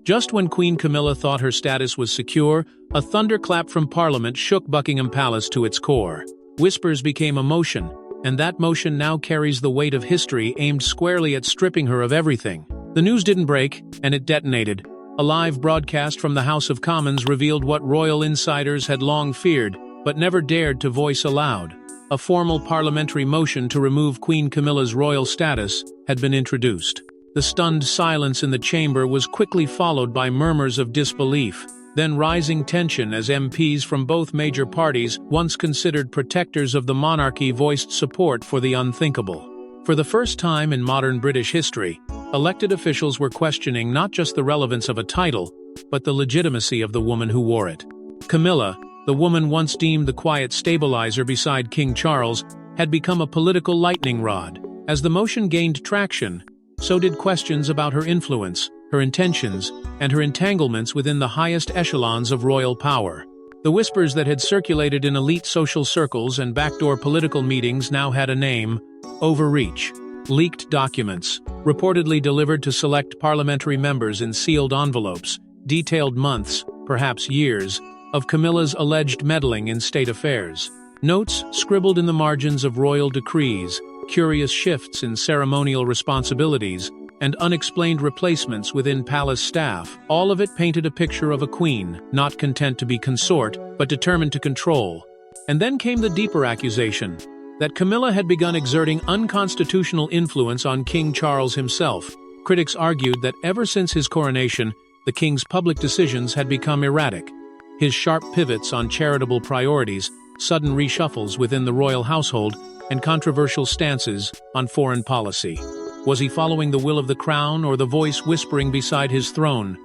Just when Queen Camilla thought her status was secure, a thunderclap from Parliament shook Buckingham Palace to its core. Whispers became a motion, and that motion now carries the weight of history aimed squarely at stripping her of everything. The news didn't break, and it detonated. A live broadcast from the House of Commons revealed what royal insiders had long feared, but never dared to voice aloud. A formal parliamentary motion to remove Queen Camilla's royal status had been introduced. The stunned silence in the chamber was quickly followed by murmurs of disbelief, then rising tension as MPs from both major parties, once considered protectors of the monarchy, voiced support for the unthinkable. For the first time in modern British history, elected officials were questioning not just the relevance of a title, but the legitimacy of the woman who wore it. Camilla, the woman once deemed the quiet stabilizer beside King Charles, had become a political lightning rod. As the motion gained traction, so did questions about her influence, her intentions, and her entanglements within the highest echelons of royal power. The whispers that had circulated in elite social circles and backdoor political meetings now had a name: overreach. Leaked documents, reportedly delivered to select parliamentary members in sealed envelopes, detailed months, perhaps years, of Camilla's alleged meddling in state affairs. Notes scribbled in the margins of royal decrees, curious shifts in ceremonial responsibilities, and unexplained replacements within palace staff, all of it painted a picture of a queen, not content to be consort, but determined to control. And then came the deeper accusation that Camilla had begun exerting unconstitutional influence on King Charles himself. Critics argued that ever since his coronation, the king's public decisions had become erratic. His sharp pivots on charitable priorities, sudden reshuffles within the royal household, and controversial stances on foreign policy. Was he following the will of the crown or the voice whispering beside his throne?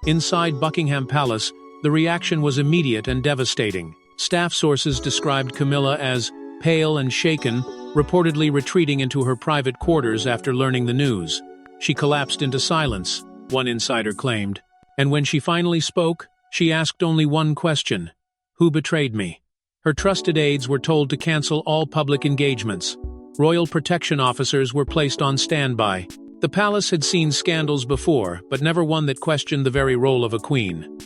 Inside Buckingham Palace, the reaction was immediate and devastating. Staff sources described Camilla as pale and shaken, reportedly retreating into her private quarters after learning the news. She collapsed into silence, one insider claimed. And when she finally spoke, she asked only one question: who betrayed me? Her trusted aides were told to cancel all public engagements. Royal protection officers were placed on standby. The palace had seen scandals before, but never one that questioned the very role of a queen.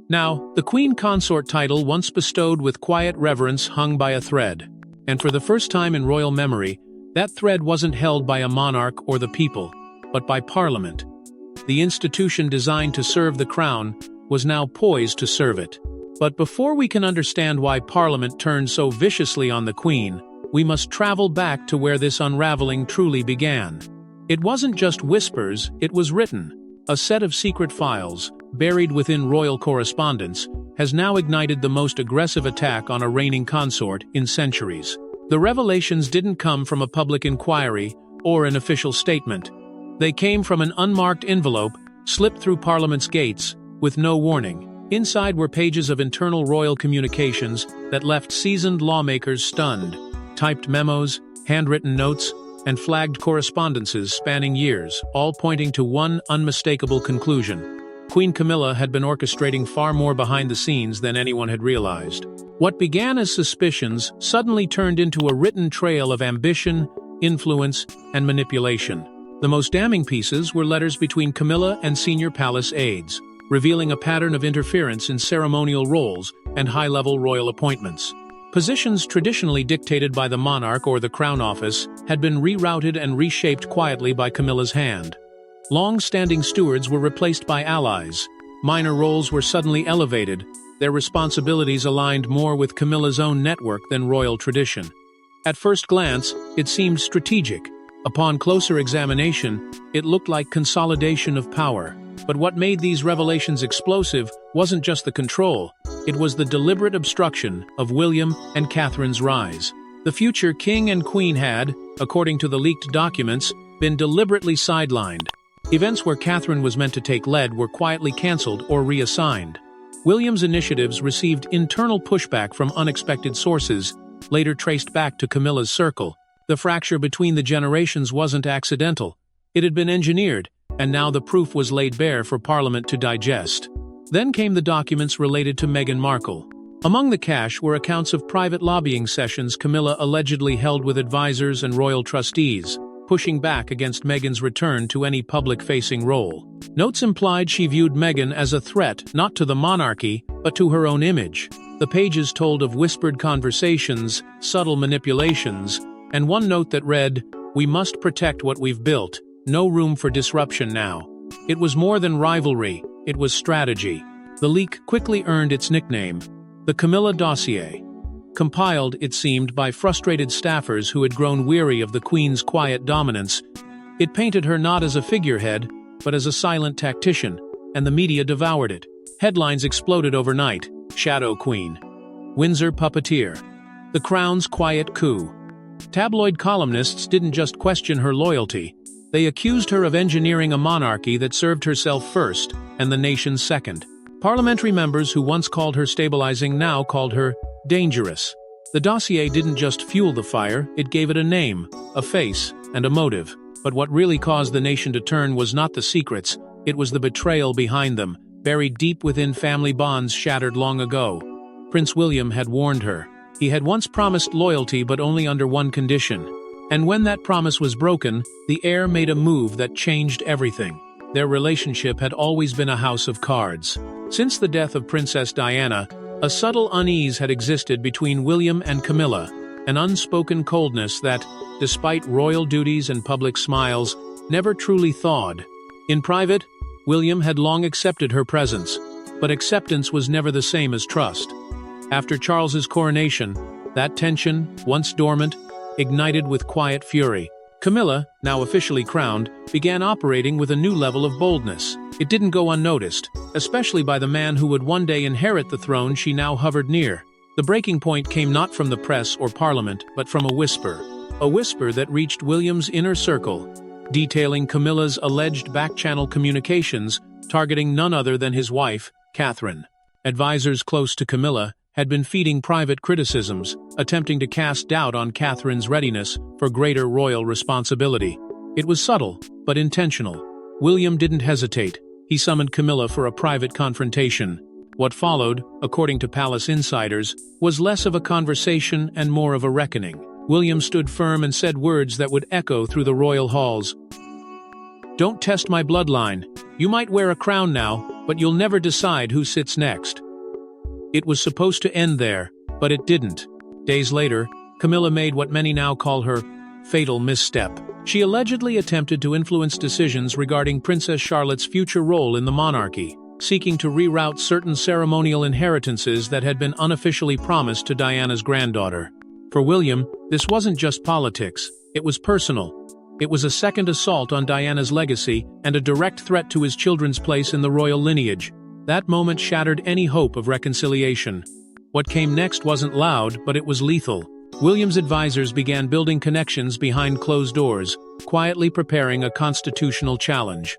Now, the queen consort title, once bestowed with quiet reverence, hung by a thread. And for the first time in royal memory, that thread wasn't held by a monarch or the people, but by Parliament. The institution designed to serve the crown was now poised to serve it. But before we can understand why Parliament turned so viciously on the Queen, we must travel back to where this unraveling truly began. It wasn't just whispers, it was written. A set of secret files, buried within royal correspondence, has now ignited the most aggressive attack on a reigning consort in centuries. The revelations didn't come from a public inquiry or an official statement. They came from an unmarked envelope slipped through Parliament's gates with no warning. Inside were pages of internal royal communications that left seasoned lawmakers stunned. Typed memos, handwritten notes, and flagged correspondences spanning years, all pointing to one unmistakable conclusion. Queen Camilla had been orchestrating far more behind the scenes than anyone had realized. What began as suspicions suddenly turned into a written trail of ambition, influence, and manipulation. The most damning pieces were letters between Camilla and senior palace aides, revealing a pattern of interference in ceremonial roles and high-level royal appointments. Positions traditionally dictated by the monarch or the Crown Office had been rerouted and reshaped quietly by Camilla's hand. Long-standing stewards were replaced by allies. Minor roles were suddenly elevated, their responsibilities aligned more with Camilla's own network than royal tradition. At first glance, it seemed strategic. Upon closer examination, it looked like consolidation of power. But what made these revelations explosive wasn't just the control, it was the deliberate obstruction of William and Catherine's rise. The future king and queen had, according to the leaked documents, been deliberately sidelined. Events where Catherine was meant to take lead were quietly cancelled or reassigned. William's initiatives received internal pushback from unexpected sources, later traced back to Camilla's circle. The fracture between the generations wasn't accidental. It had been engineered, and now the proof was laid bare for Parliament to digest. Then came the documents related to Meghan Markle. Among the cache were accounts of private lobbying sessions Camilla allegedly held with advisors and royal trustees, pushing back against Meghan's return to any public-facing role. Notes implied she viewed Meghan as a threat not to the monarchy, but to her own image. The pages told of whispered conversations, subtle manipulations, and one note that read, "We must protect what we've built. No room for disruption now." It was more than rivalry, it was strategy. The leak quickly earned its nickname, the Camilla dossier. Compiled, it seemed, by frustrated staffers who had grown weary of the Queen's quiet dominance, it painted her not as a figurehead, but as a silent tactician, and the media devoured it. Headlines exploded overnight: Shadow Queen, Windsor puppeteer, the Crown's quiet coup. Tabloid columnists didn't just question her loyalty, they accused her of engineering a monarchy that served herself first, and the nation second. Parliamentary members who once called her stabilizing now called her dangerous. The dossier didn't just fuel the fire, it gave it a name, a face, and a motive. But what really caused the nation to turn was not the secrets, it was the betrayal behind them, buried deep within family bonds shattered long ago. Prince William had warned her. He had once promised loyalty but only under one condition. And when that promise was broken, the heir made a move that changed everything. Their relationship had always been a house of cards. Since the death of Princess Diana, a subtle unease had existed between William and Camilla, an unspoken coldness that, despite royal duties and public smiles, never truly thawed. In private, William had long accepted her presence, but acceptance was never the same as trust. After Charles's coronation, that tension, once dormant, ignited with quiet fury. Camilla, now officially crowned, began operating with a new level of boldness. It didn't go unnoticed, especially by the man who would one day inherit the throne she now hovered near. The breaking point came not from the press or parliament, but from a whisper that reached William's inner circle, detailing Camilla's alleged back-channel communications, targeting none other than his wife, Catherine. Advisors close to Camilla had been feeding private criticisms, attempting to cast doubt on Catherine's readiness for greater royal responsibility. It was subtle, but intentional. William didn't hesitate. He summoned Camilla for a private confrontation. What followed, according to palace insiders, was less of a conversation and more of a reckoning. William stood firm and said words that would echo through the royal halls. "Don't test my bloodline. You might wear a crown now, but you'll never decide who sits next." It was supposed to end there, but it didn't. Days later, Camilla made what many now call her fatal misstep. She allegedly attempted to influence decisions regarding Princess Charlotte's future role in the monarchy, seeking to reroute certain ceremonial inheritances that had been unofficially promised to Diana's granddaughter. For William, this wasn't just politics, it was personal. It was a second assault on Diana's legacy and a direct threat to his children's place in the royal lineage. That moment shattered any hope of reconciliation. What came next wasn't loud, but it was lethal. William's advisors began building connections behind closed doors, quietly preparing a constitutional challenge.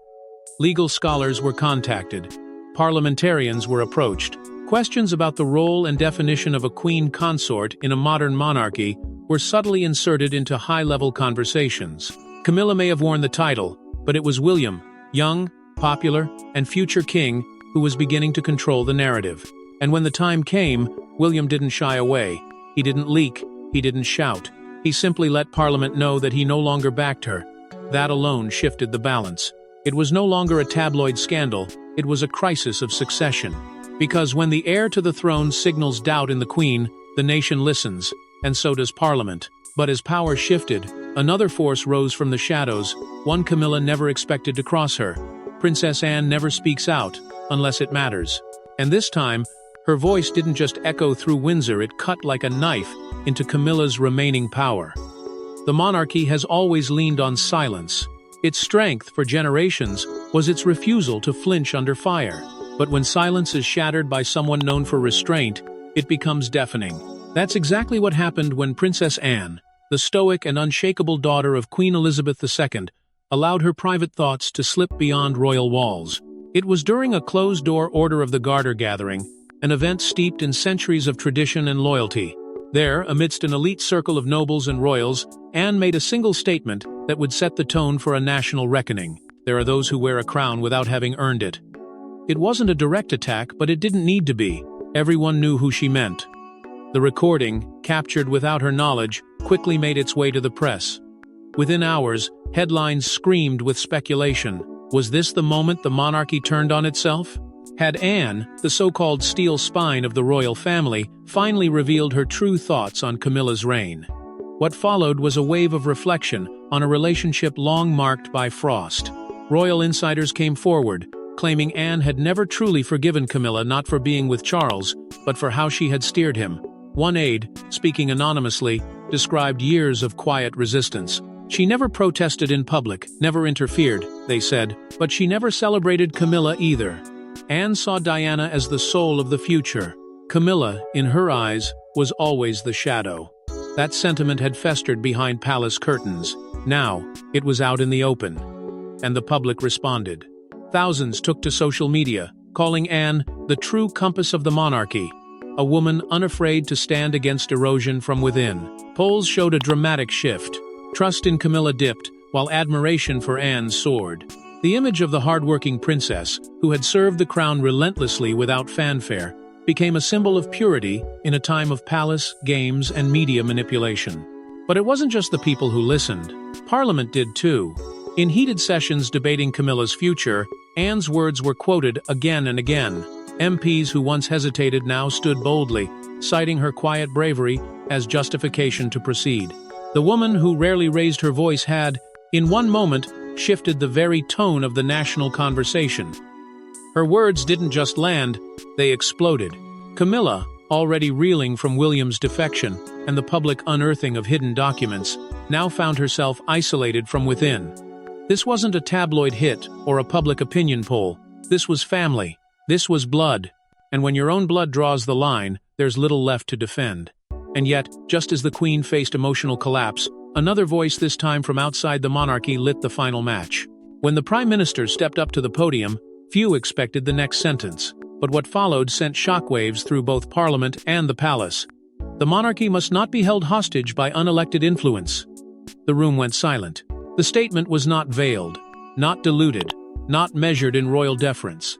Legal scholars were contacted. Parliamentarians were approached. Questions about the role and definition of a queen consort in a modern monarchy were subtly inserted into high-level conversations. Camilla may have worn the title, but it was William, young, popular, and future king, who was beginning to control the narrative. And when the time came, William didn't shy away. He didn't leak, he didn't shout. He simply let Parliament know that he no longer backed her. That alone shifted the balance. It was no longer a tabloid scandal, it was a crisis of succession. Because when the heir to the throne signals doubt in the Queen, the nation listens, and so does Parliament. But as power shifted, another force rose from the shadows, one Camilla never expected to cross her. Princess Anne never speaks out, unless it matters. And this time, her voice didn't just echo through Windsor, it cut like a knife into Camilla's remaining power. The monarchy has always leaned on silence. Its strength, for generations, was its refusal to flinch under fire. But when silence is shattered by someone known for restraint, it becomes deafening. That's exactly what happened when Princess Anne, the stoic and unshakable daughter of Queen Elizabeth II, allowed her private thoughts to slip beyond royal walls. It was during a closed-door Order of the Garter gathering, an event steeped in centuries of tradition and loyalty. There, amidst an elite circle of nobles and royals, Anne made a single statement that would set the tone for a national reckoning. There are those who wear a crown without having earned it. It wasn't a direct attack, but it didn't need to be. Everyone knew who she meant. The recording, captured without her knowledge, quickly made its way to the press. Within hours, Headlines screamed with speculation. Was this the moment the monarchy turned on itself? Had Anne, the so-called steel spine of the royal family, finally revealed her true thoughts on Camilla's reign? What followed was a wave of reflection on a relationship long marked by frost. Royal insiders came forward, claiming Anne had never truly forgiven Camilla not for being with Charles, but for how she had steered him. One aide, speaking anonymously, described years of quiet resistance. She never protested in public, never interfered, they said, but she never celebrated Camilla either. Anne saw Diana as the soul of the future. Camilla, in her eyes, was always the shadow. That sentiment had festered behind palace curtains. Now, it was out in the open. And the public responded. Thousands took to social media, calling Anne the true compass of the monarchy, a woman unafraid to stand against erosion from within. Polls showed a dramatic shift. Trust in Camilla dipped, while admiration for Anne soared. The image of the hard-working princess, who had served the crown relentlessly without fanfare, became a symbol of purity in a time of palace, games, and media manipulation. But it wasn't just the people who listened. Parliament did too. In heated sessions debating Camilla's future, Anne's words were quoted again and again. MPs who once hesitated now stood boldly, citing her quiet bravery as justification to proceed. The woman who rarely raised her voice had, in one moment, shifted the very tone of the national conversation. Her words didn't just land, they exploded. Camilla, already reeling from William's defection and the public unearthing of hidden documents, now found herself isolated from within. This wasn't a tabloid hit or a public opinion poll. This was family. This was blood. And when your own blood draws the line, there's little left to defend. And yet, just as the Queen faced emotional collapse, another voice, this time from outside the monarchy, lit the final match. When the Prime Minister stepped up to the podium, few expected the next sentence. But what followed sent shockwaves through both Parliament and the palace. The monarchy must not be held hostage by unelected influence. The room went silent. The statement was not veiled, not diluted, not measured in royal deference.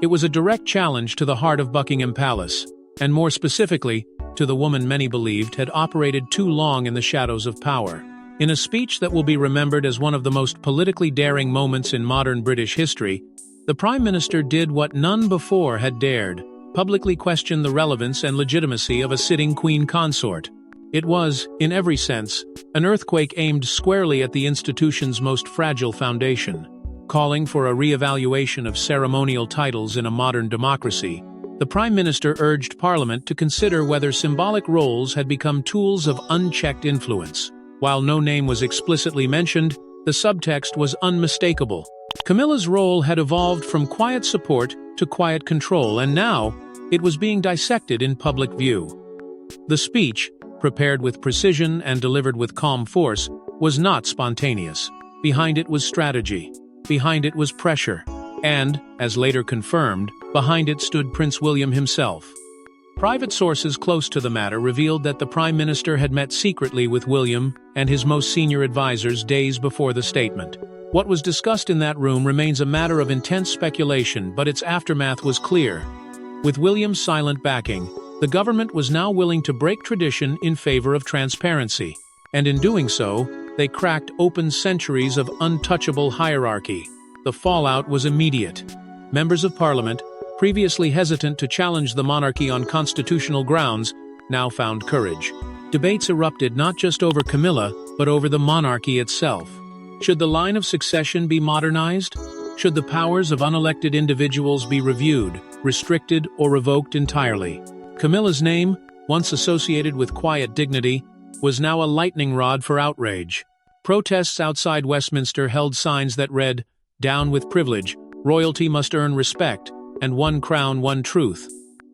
It was a direct challenge to the heart of Buckingham Palace, and more specifically, to the woman many believed had operated too long in the shadows of power. In a speech that will be remembered as one of the most politically daring moments in modern British history, the Prime Minister did what none before had dared, publicly question the relevance and legitimacy of a sitting Queen consort. It was, in every sense, an earthquake aimed squarely at the institution's most fragile foundation. Calling for a re-evaluation of ceremonial titles in a modern democracy, the Prime Minister urged Parliament to consider whether symbolic roles had become tools of unchecked influence. While no name was explicitly mentioned, the subtext was unmistakable. Camilla's role had evolved from quiet support to quiet control, and now it was being dissected in public view. The speech, prepared with precision and delivered with calm force, was not spontaneous. Behind it was strategy. Behind it was pressure. And, as later confirmed, behind it stood Prince William himself. Private sources close to the matter revealed that the Prime Minister had met secretly with William and his most senior advisors days before the statement. What was discussed in that room remains a matter of intense speculation, but its aftermath was clear. With William's silent backing, the government was now willing to break tradition in favor of transparency. And in doing so, they cracked open centuries of untouchable hierarchy. The fallout was immediate. Members of Parliament, previously hesitant to challenge the monarchy on constitutional grounds, now found courage. Debates erupted not just over Camilla, but over the monarchy itself. Should the line of succession be modernized? Should the powers of unelected individuals be reviewed, restricted, or revoked entirely? Camilla's name, once associated with quiet dignity, was now a lightning rod for outrage. Protests outside Westminster held signs that read, "Down with privilege, royalty must earn respect, and one crown, one truth."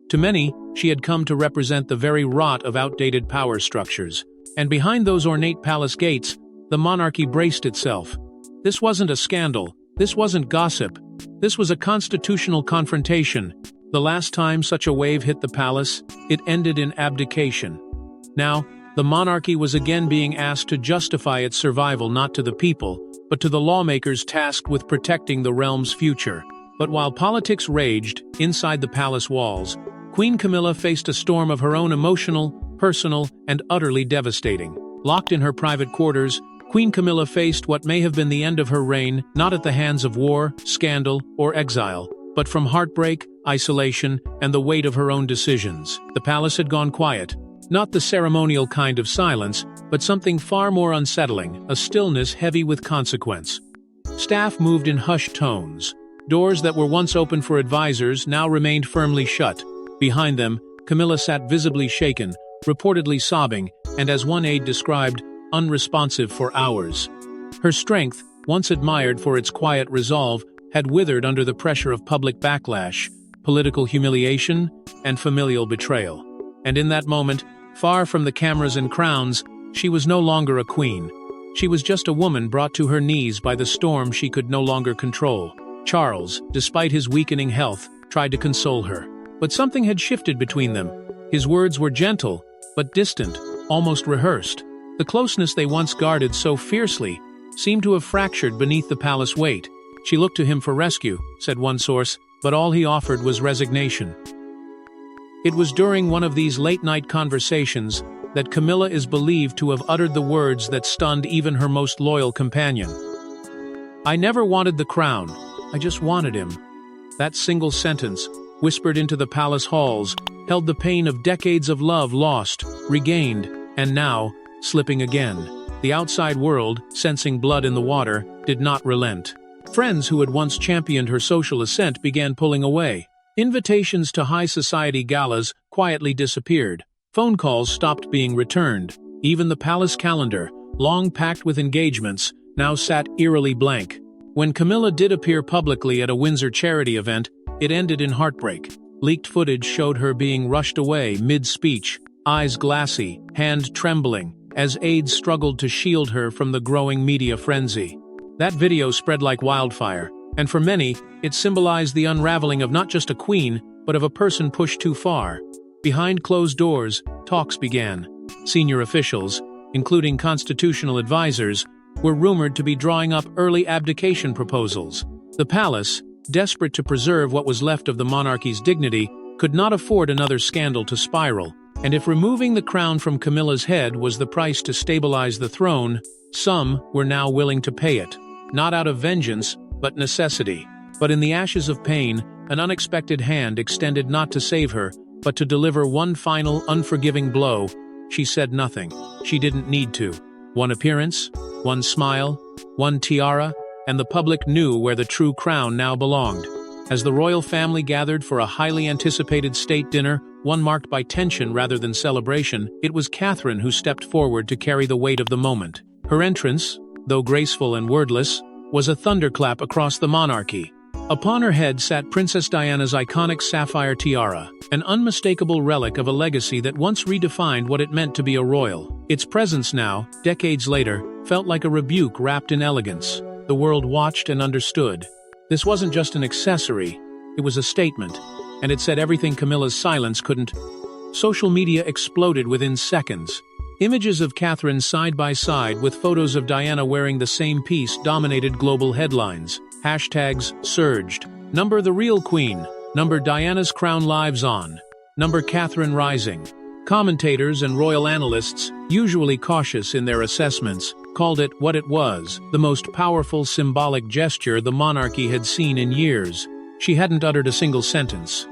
To many, she had come to represent the very rot of outdated power structures. And behind those ornate palace gates, the monarchy braced itself. This wasn't a scandal. This wasn't gossip. This was a constitutional confrontation. The last time such a wave hit the palace, it ended in abdication. Now, the monarchy was again being asked to justify its survival not to the people, but to the lawmakers tasked with protecting the realm's future. But while politics raged inside the palace walls, Queen Camilla faced a storm of her own emotional, personal, and utterly devastating. Locked in her private quarters, Queen Camilla faced what may have been the end of her reign, not at the hands of war, scandal, or exile, but from heartbreak, isolation, and the weight of her own decisions. The palace had gone quiet. Not the ceremonial kind of silence, but something far more unsettling, a stillness heavy with consequence. Staff moved in hushed tones. Doors that were once open for advisors now remained firmly shut. Behind them, Camilla sat visibly shaken, reportedly sobbing, and as one aide described, unresponsive for hours. Her strength, once admired for its quiet resolve, had withered under the pressure of public backlash, political humiliation, and familial betrayal. And in that moment, far from the cameras and crowns, she was no longer a queen. She was just a woman brought to her knees by the storm she could no longer control. Charles, despite his weakening health, tried to console her. But something had shifted between them. His words were gentle, but distant, almost rehearsed. The closeness they once guarded so fiercely seemed to have fractured beneath the palace weight. She looked to him for rescue, said one source, but all he offered was resignation. It was during one of these late-night conversations that Camilla is believed to have uttered the words that stunned even her most loyal companion. "I never wanted the crown, I just wanted him." That single sentence, whispered into the palace halls, held the pain of decades of love lost, regained, and now, slipping again. The outside world, sensing blood in the water, did not relent. Friends who had once championed her social ascent began pulling away. Invitations to high society galas quietly disappeared. Phone calls stopped being returned. Even the palace calendar, long packed with engagements, now sat eerily blank. When Camilla did appear publicly at a Windsor charity event, it ended in heartbreak. Leaked footage showed her being rushed away mid-speech, eyes glassy, hand trembling, as aides struggled to shield her from the growing media frenzy. That video spread like wildfire, and for many, it symbolized the unraveling of not just a queen, but of a person pushed too far. Behind closed doors, talks began. Senior officials, including constitutional advisors, were rumored to be drawing up early abdication proposals. The palace, desperate to preserve what was left of the monarchy's dignity, could not afford another scandal to spiral. And if removing the crown from Camilla's head was the price to stabilize the throne, some were now willing to pay it. Not out of vengeance, but necessity. But in the ashes of pain, an unexpected hand extended not to save her, but to deliver one final, unforgiving blow. She said nothing. She didn't need to. One appearance, one smile, one tiara, and the public knew where the true crown now belonged. As the royal family gathered for a highly anticipated state dinner, one marked by tension rather than celebration, it was Catherine who stepped forward to carry the weight of the moment. Her entrance, though graceful and wordless, was a thunderclap across the monarchy. Upon her head sat Princess Diana's iconic sapphire tiara, an unmistakable relic of a legacy that once redefined what it meant to be a royal. Its presence now, decades later, felt like a rebuke wrapped in elegance. The world watched and understood. This wasn't just an accessory, it was a statement, and it said everything Camilla's silence couldn't. Social media exploded within seconds. Images of Catherine side by side with photos of Diana wearing the same piece dominated global headlines. Hashtags surged. Number the real queen. Number Diana's crown lives on. Number Catherine rising. Commentators and royal analysts, usually cautious in their assessments, called it what it was, the most powerful symbolic gesture the monarchy had seen in years. She hadn't uttered a single sentence.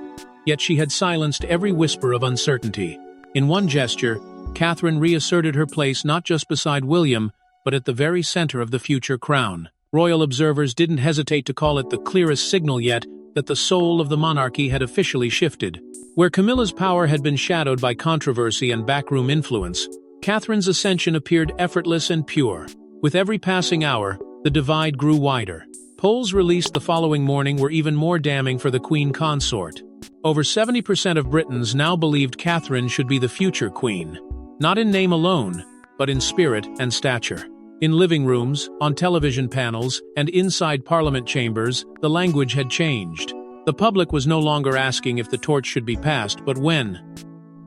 Yet she had silenced every whisper of uncertainty. In one gesture, Catherine reasserted her place not just beside William, but at the very center of the future crown. Royal observers didn't hesitate to call it the clearest signal yet that the soul of the monarchy had officially shifted. Where Camilla's power had been shadowed by controversy and backroom influence, Catherine's ascension appeared effortless and pure. With every passing hour, the divide grew wider. Polls released the following morning were even more damning for the Queen Consort. Over 70% of Britons now believed Catherine should be the future queen. Not in name alone, but in spirit and stature. In living rooms, on television panels, and inside parliament chambers, the language had changed. The public was no longer asking if the torch should be passed, but when.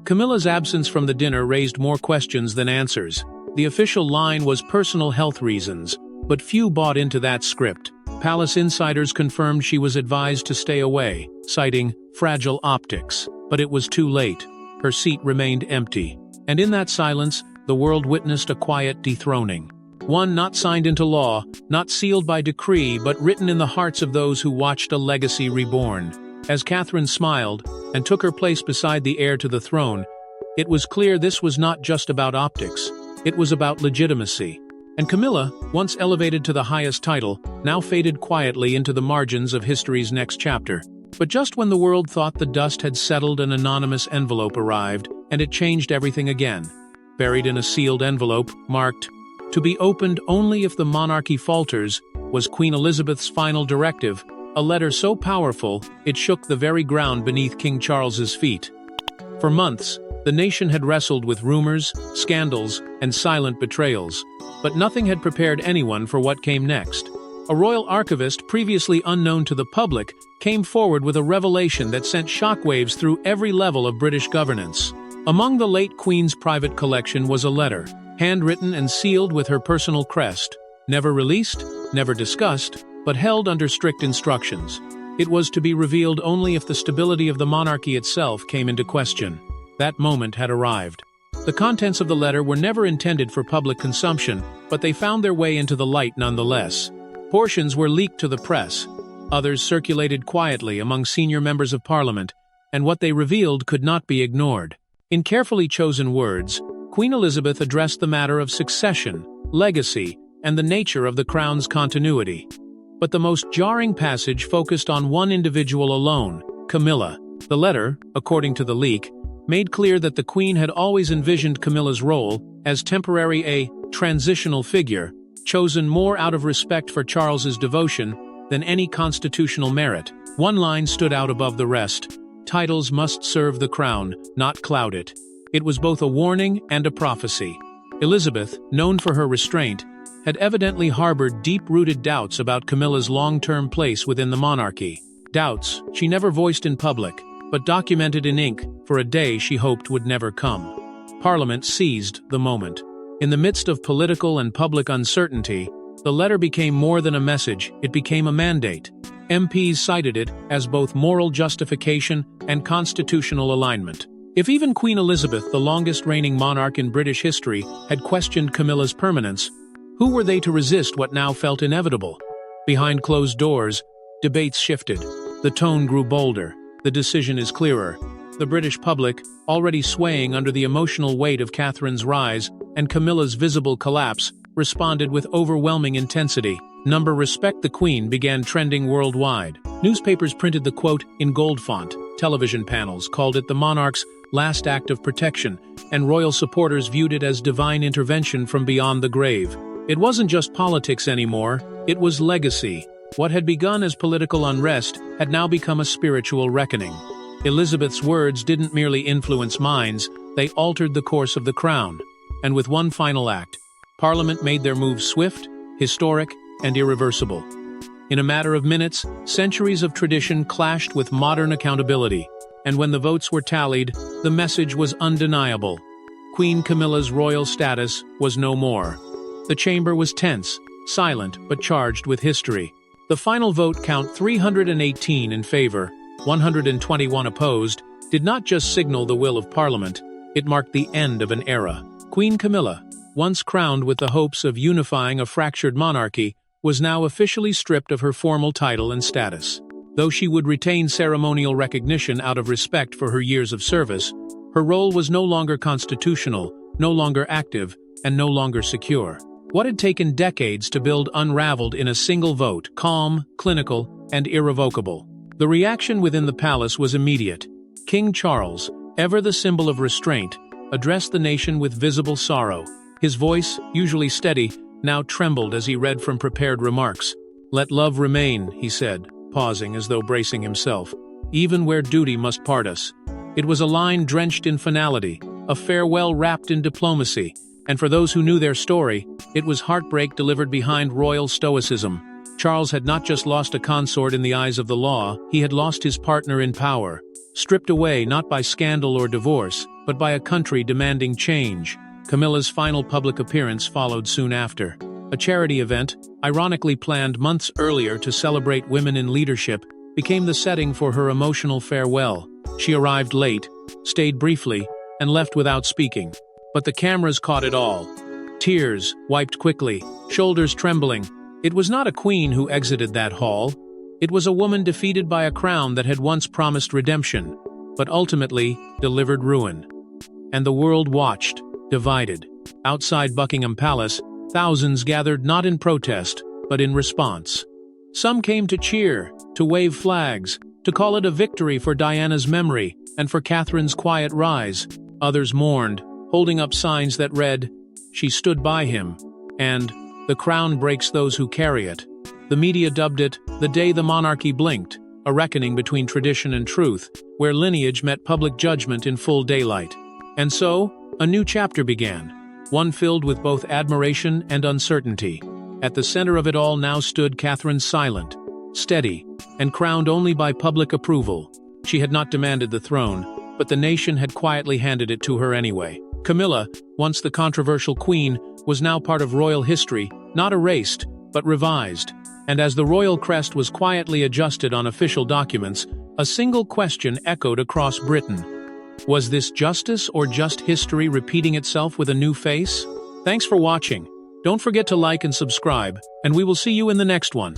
Camilla's absence from the dinner raised more questions than answers. The official line was personal health reasons, but few bought into that script. Palace insiders confirmed she was advised to stay away, citing fragile optics. But it was too late. Her seat remained empty. And in that silence, the world witnessed a quiet dethroning. One not signed into law, not sealed by decree, but written in the hearts of those who watched a legacy reborn. As Catherine smiled and took her place beside the heir to the throne, it was clear this was not just about optics. It was about legitimacy. And Camilla, once elevated to the highest title, now faded quietly into the margins of history's next chapter. But just when the world thought the dust had settled, an anonymous envelope arrived, and it changed everything again. Buried in a sealed envelope, marked, "To be opened only if the monarchy falters," was Queen Elizabeth's final directive, a letter so powerful it shook the very ground beneath King Charles's feet. For months, the nation had wrestled with rumors, scandals, and silent betrayals, but nothing had prepared anyone for what came next. A royal archivist, previously unknown to the public, came forward with a revelation that sent shockwaves through every level of British governance. Among the late Queen's private collection was a letter, handwritten and sealed with her personal crest, never released, never discussed, but held under strict instructions. It was to be revealed only if the stability of the monarchy itself came into question. That moment had arrived. The contents of the letter were never intended for public consumption, but they found their way into the light nonetheless. Portions were leaked to the press. Others circulated quietly among senior members of Parliament, and what they revealed could not be ignored. In carefully chosen words, Queen Elizabeth addressed the matter of succession, legacy, and the nature of the crown's continuity. But the most jarring passage focused on one individual alone, Camilla. The letter, according to the leak, made clear that the Queen had always envisioned Camilla's role as temporary, a transitional figure, chosen more out of respect for Charles's devotion than any constitutional merit. One line stood out above the rest: "Titles must serve the crown, not cloud it." It was both a warning and a prophecy. Elizabeth, known for her restraint, had evidently harbored deep-rooted doubts about Camilla's long-term place within the monarchy. Doubts she never voiced in public, but documented in ink for a day she hoped would never come. Parliament seized the moment. In the midst of political and public uncertainty, the letter became more than a message, it became a mandate. MPs cited it as both moral justification and constitutional alignment. If even Queen Elizabeth, the longest-reigning monarch in British history, had questioned Camilla's permanence, who were they to resist what now felt inevitable? Behind closed doors, debates shifted. The tone grew bolder. The decision is clearer. The British public, already swaying under the emotional weight of Catherine's rise and Camilla's visible collapse, responded with overwhelming intensity. Number "Respect the Queen" began trending worldwide. Newspapers printed the quote in gold font. Television panels called it the monarch's last act of protection, and royal supporters viewed it as divine intervention from beyond the grave. It wasn't just politics anymore, it was legacy. What had begun as political unrest had now become a spiritual reckoning. Elizabeth's words didn't merely influence minds, they altered the course of the crown. And with one final act, Parliament made their move swift, historic, and irreversible. In a matter of minutes, centuries of tradition clashed with modern accountability, and when the votes were tallied, the message was undeniable. Queen Camilla's royal status was no more. The chamber was tense, silent, but charged with history. The final vote count, 318 in favor, 121 opposed, did not just signal the will of Parliament, it marked the end of an era. Queen Camilla, once crowned with the hopes of unifying a fractured monarchy, was now officially stripped of her formal title and status. Though she would retain ceremonial recognition out of respect for her years of service, her role was no longer constitutional, no longer active, and no longer secure. What had taken decades to build unraveled in a single vote, calm, clinical, and irrevocable. The reaction within the palace was immediate. King Charles, ever the symbol of restraint, addressed the nation with visible sorrow. His voice, usually steady, now trembled as he read from prepared remarks. "Let love remain," he said, pausing as though bracing himself, "even where duty must part us." It was a line drenched in finality, a farewell wrapped in diplomacy, and for those who knew their story, it was heartbreak delivered behind royal stoicism. Charles had not just lost a consort in the eyes of the law, he had lost his partner in power, stripped away not by scandal or divorce, but by a country demanding change. Camilla's final public appearance followed soon after. A charity event, ironically planned months earlier to celebrate women in leadership, became the setting for her emotional farewell. She arrived late, stayed briefly, and left without speaking. But the cameras caught it all. Tears wiped quickly, shoulders trembling. It was not a queen who exited that hall. It was a woman defeated by a crown that had once promised redemption, but ultimately delivered ruin. And the world watched, divided. Outside Buckingham Palace, thousands gathered not in protest, but in response. Some came to cheer, to wave flags, to call it a victory for Diana's memory and for Catherine's quiet rise. Others mourned, holding up signs that read, "She stood by him," and "The crown breaks those who carry it." The media dubbed it the day the monarchy blinked, a reckoning between tradition and truth, where lineage met public judgment in full daylight. And so, a new chapter began, one filled with both admiration and uncertainty. At the center of it all now stood Catherine, silent, steady, and crowned only by public approval. She had not demanded the throne, but the nation had quietly handed it to her anyway. Camilla, once the controversial queen, was now part of royal history, not erased, but revised. And as the royal crest was quietly adjusted on official documents, a single question echoed across Britain. Was this justice or just history repeating itself with a new face? Thanks for watching. Don't forget to like and subscribe, and we will see you in the next one.